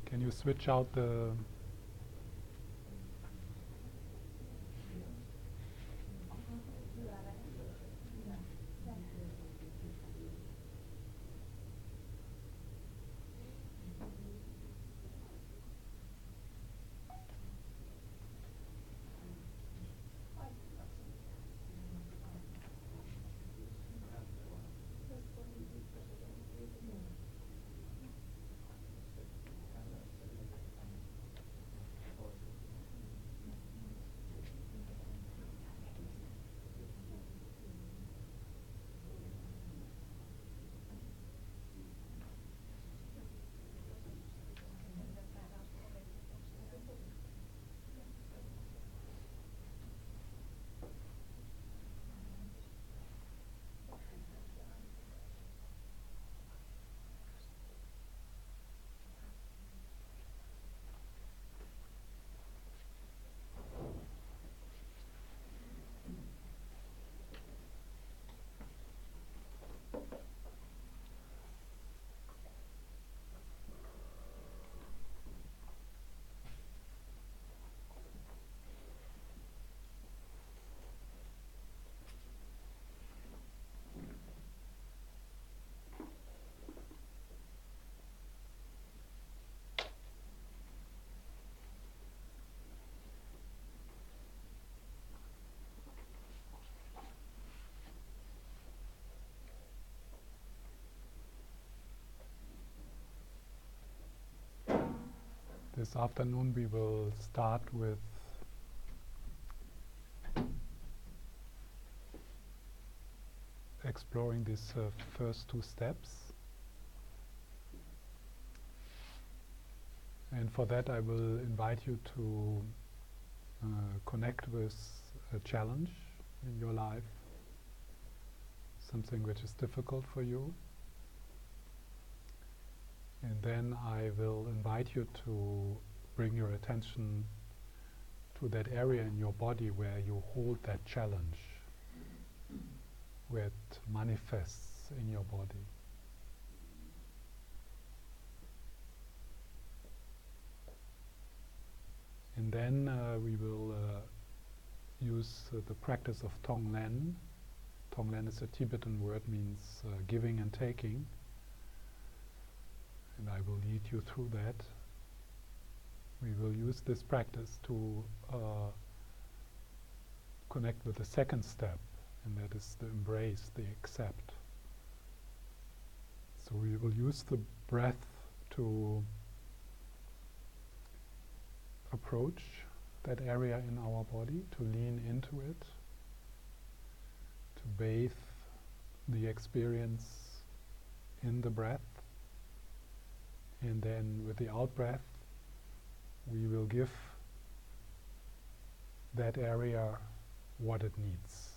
Can you switch out the... This afternoon we will start with exploring these first two steps. And for that I will invite you to connect with a challenge in your life, something which is difficult for you. And then I will invite you to bring your attention to that area in your body where you hold that challenge, where it manifests in your body. And then we will use the practice of Tonglen. Tonglen is a Tibetan word, means giving and taking. And I will lead you through that. We will use this practice to connect with the second step, and that is the embrace, the accept. So we will use the breath to approach that area in our body, to lean into it, to bathe the experience in the breath. And then with the out-breath, we will give that area what it needs.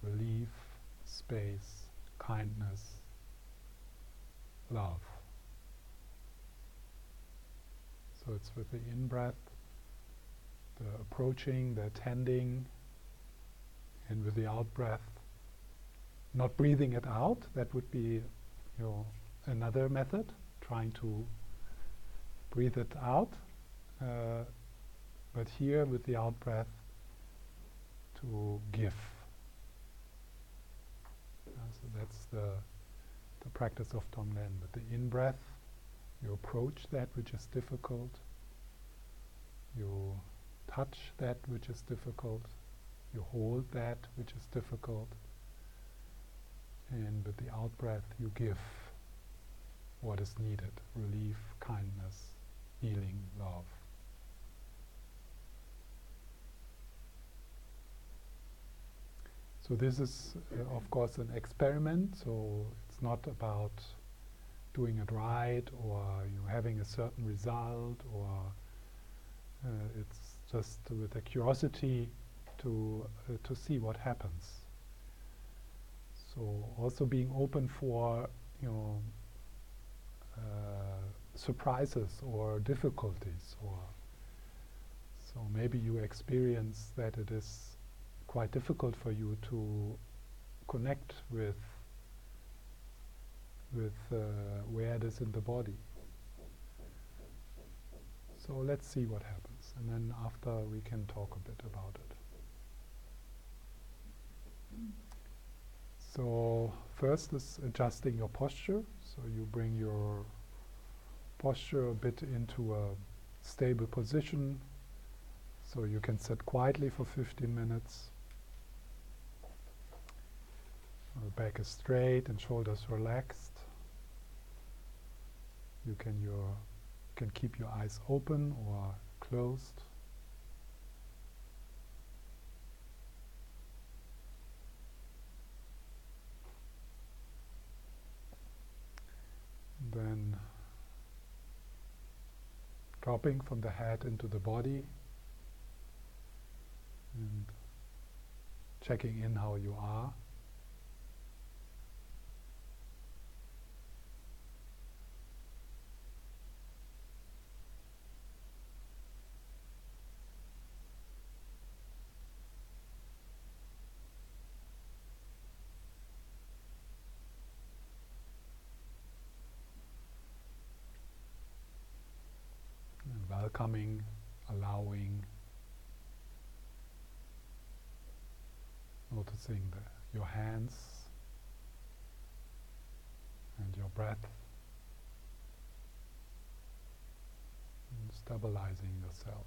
Relief, space, kindness, love. So it's with the in-breath, the approaching, the attending, and with the out-breath, not breathing it out. That would be, another method, trying to breathe it out. But here with the out-breath, to give. So that's the practice of Tonglen. With the in-breath, you approach that which is difficult. You touch that which is difficult. You hold that which is difficult. And with the out-breath, you give what is needed: relief, kindness, healing, love. So this is, of course, an experiment. So it's not about doing it right or having a certain result, or it's just with a curiosity to see what happens. So also being open for surprises or difficulties, or so maybe you experience that it is quite difficult for you to connect with where it is in the body. So let's see what happens, and then after we can talk a bit about it. So first is adjusting your posture. So you bring your posture a bit into a stable position, so you can sit quietly for 15 minutes. Your back is straight and shoulders relaxed. You can keep your eyes open or closed. Then dropping from the head into the body and checking in how you are. And welcoming, allowing, noticing your hands and your breath, and stabilizing yourself,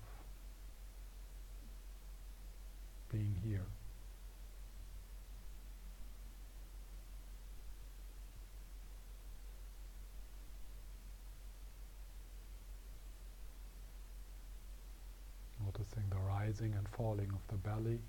being here. Noticing the rising and falling of the belly.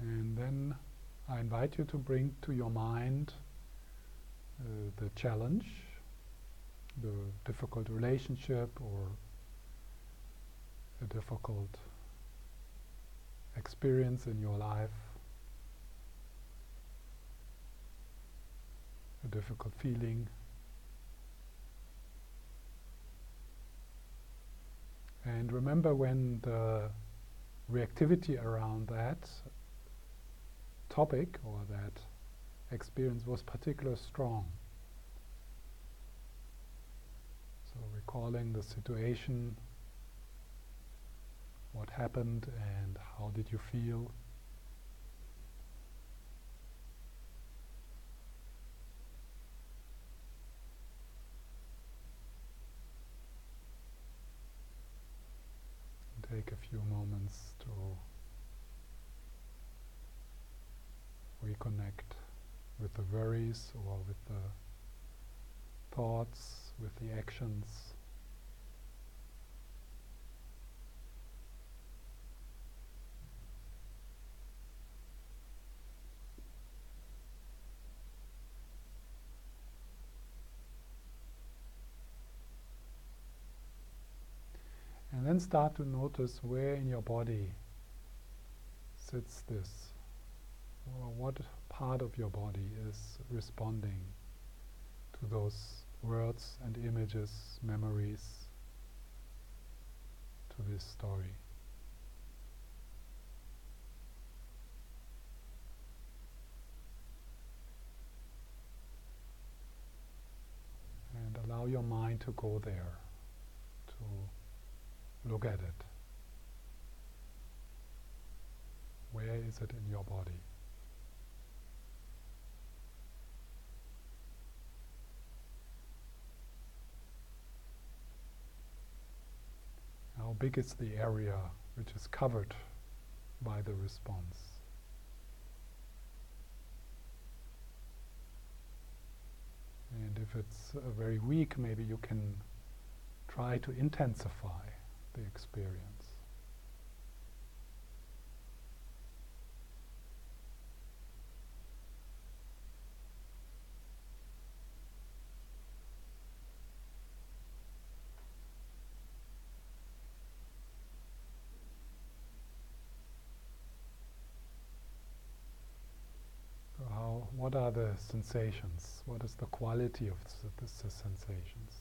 And then I invite you to bring to your mind the challenge, the difficult relationship, or a difficult experience in your life, a difficult feeling. And remember when the reactivity around that topic or that experience was particularly strong. So recalling the situation, what happened and how did you feel. And take a few moments to reconnect with the worries or with the thoughts, with the actions. And then start to notice where in your body sits this. Or what part of your body is responding to those words and images, memories, to this story. And allow your mind to go there, to look at it. Where is it in your body? How big is the area which is covered by the response? And if it's very weak, maybe you can try to intensify the experience. what are the sensations? What is the quality of the sensations?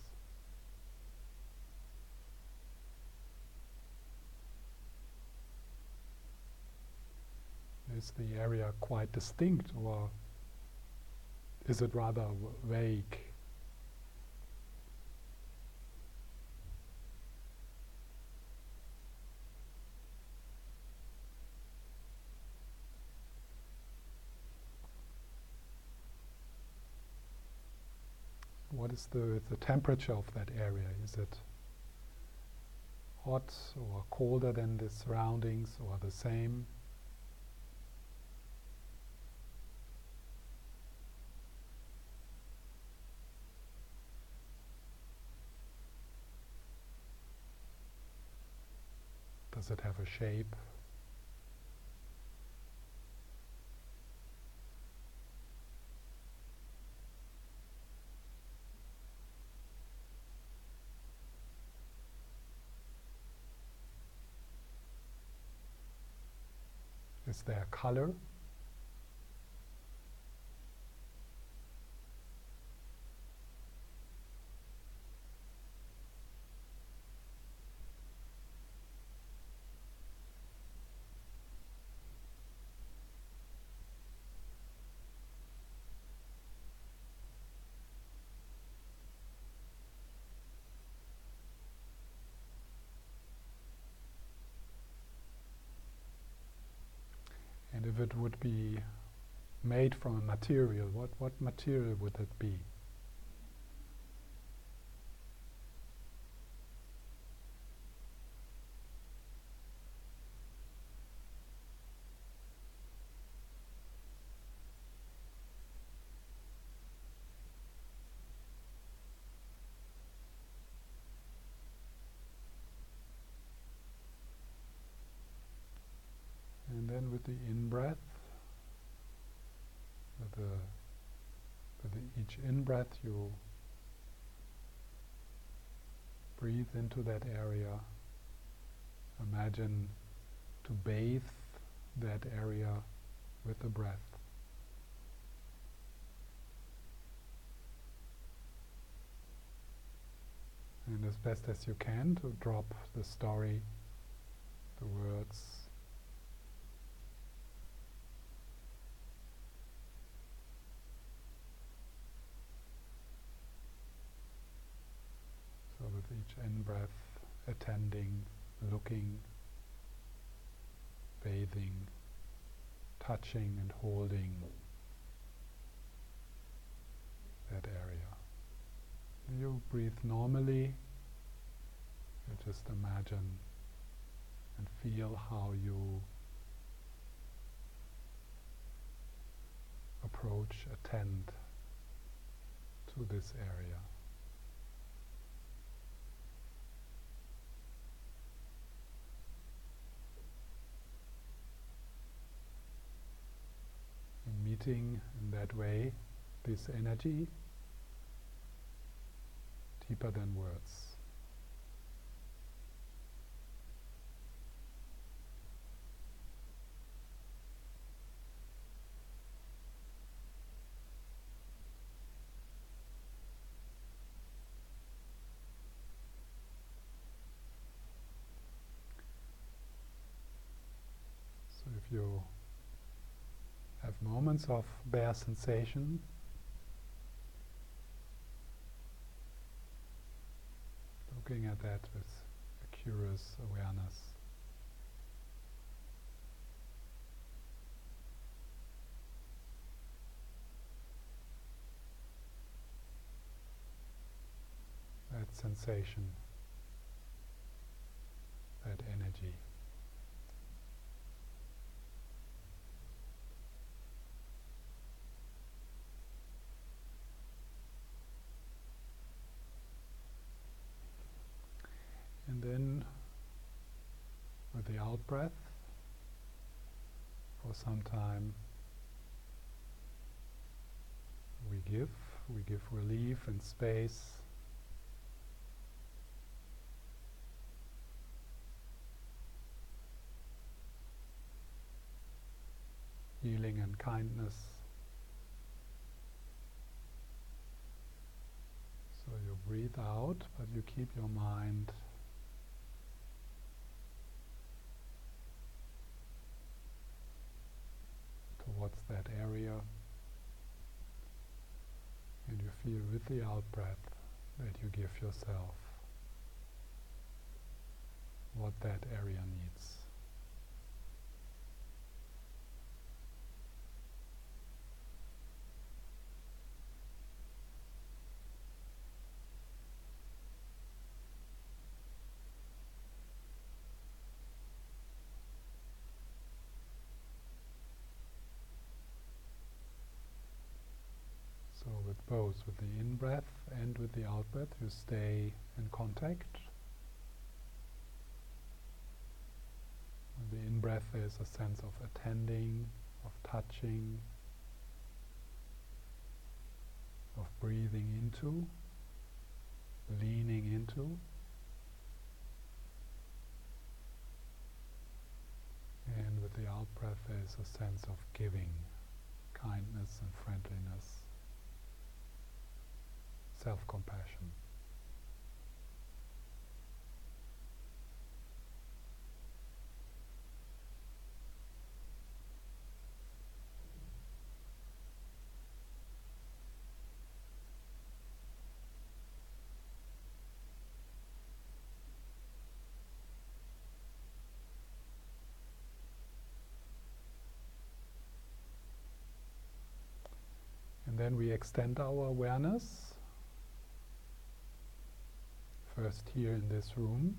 Is the area quite distinct, or is it rather vague? What is the temperature of that area? Is it hot or colder than the surroundings, or the same? Does it have a shape? Is there color? And if it would be made from a material, what material would it be? And then with the in-breath, with each in-breath you breathe into that area. Imagine to bathe that area with the breath. And as best as you can, to drop the story, the words, so with each in-breath, attending, looking, bathing, touching and holding that area. You breathe normally. You just imagine and feel how you approach, attend to this area. And meeting in that way this energy deeper than words. So if you have moments of bare sensation, looking at that with a curious awareness. That sensation, that energy. And then with the out-breath, for some time we give relief and space. Healing and kindness breathe out, but you keep your mind towards that area, and you feel with the out-breath that you give yourself what that area needs. So with both, with the in-breath and with the out-breath, you stay in contact. With the in-breath there's a sense of attending, of touching, of breathing into, leaning into. And with the out-breath there's a sense of giving, kindness and friendliness, self-compassion. And then we extend our awareness, first here in this room.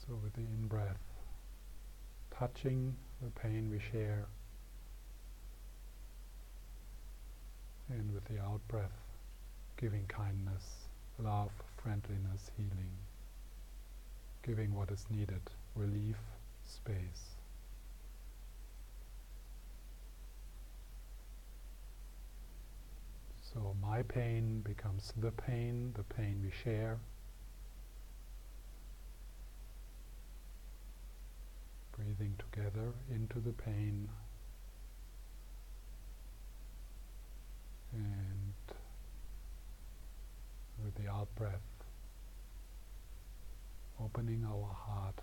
So with the in-breath, touching the pain we share, and with the out-breath, giving kindness, love, friendliness, healing, giving what is needed, relief, space. So my pain becomes the pain we share. Breathing together into the pain and with the out-breath, opening our heart,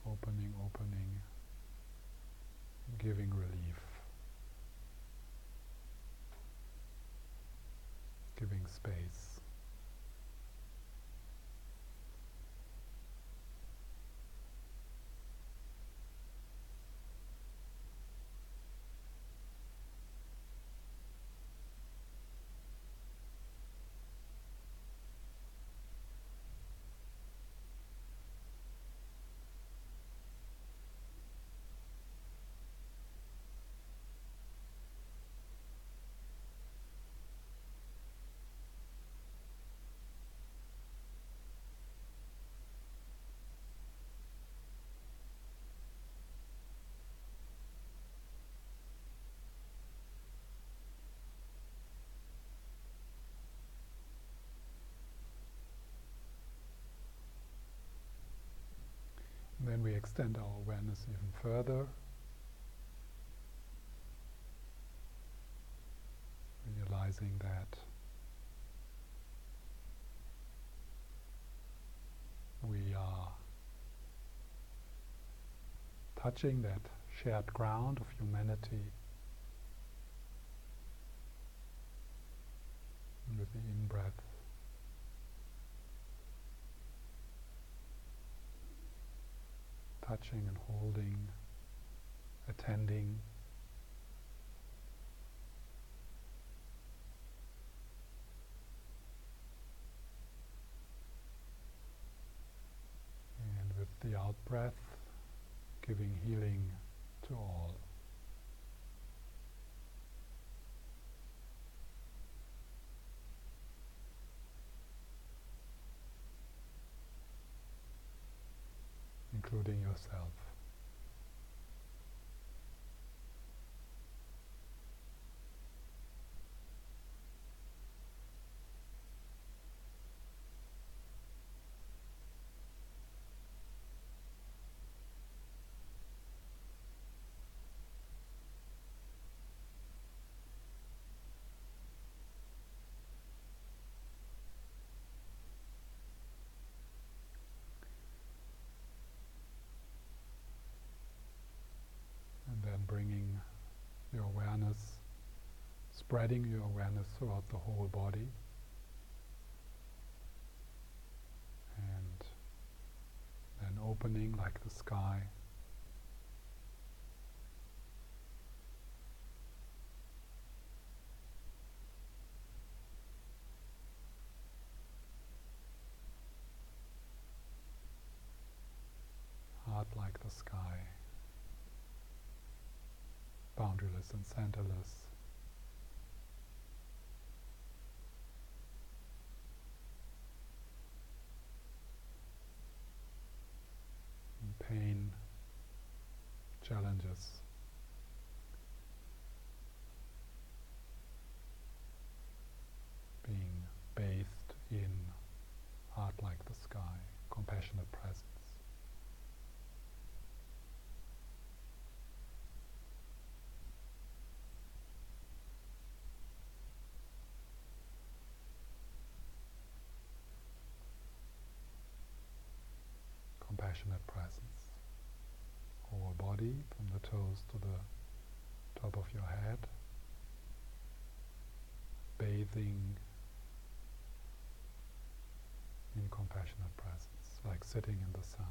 opening, giving relief, giving space. Then we extend our awareness even further, realizing that we are touching that shared ground of humanity. And with the in-breath, touching and holding, attending, and with the out-breath, giving healing to all. Including yourself. spreading your awareness throughout the whole body, and then opening like the sky. Heart like the sky, boundaryless and centerless. And pain, challenges, being bathed in heart like the sky, compassionate presence. Compassionate presence. Whole body, from the toes to the top of your head, bathing in compassionate presence, like sitting in the sun.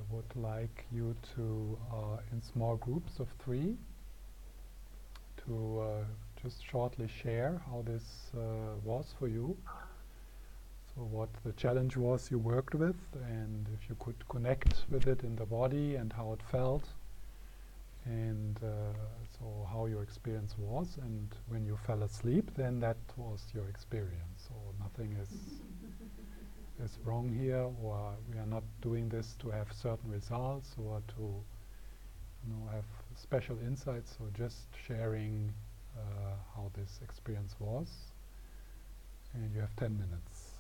Would like you to, in small groups of 3, to just shortly share how this was for you. So what the challenge was you worked with, and if you could connect with it in the body and how it felt, and so how your experience was, and when you fell asleep, then that was your experience. So nothing is wrong here, or we are not doing this to have certain results or to have special insights. So just sharing how this experience was, and you have 10 minutes.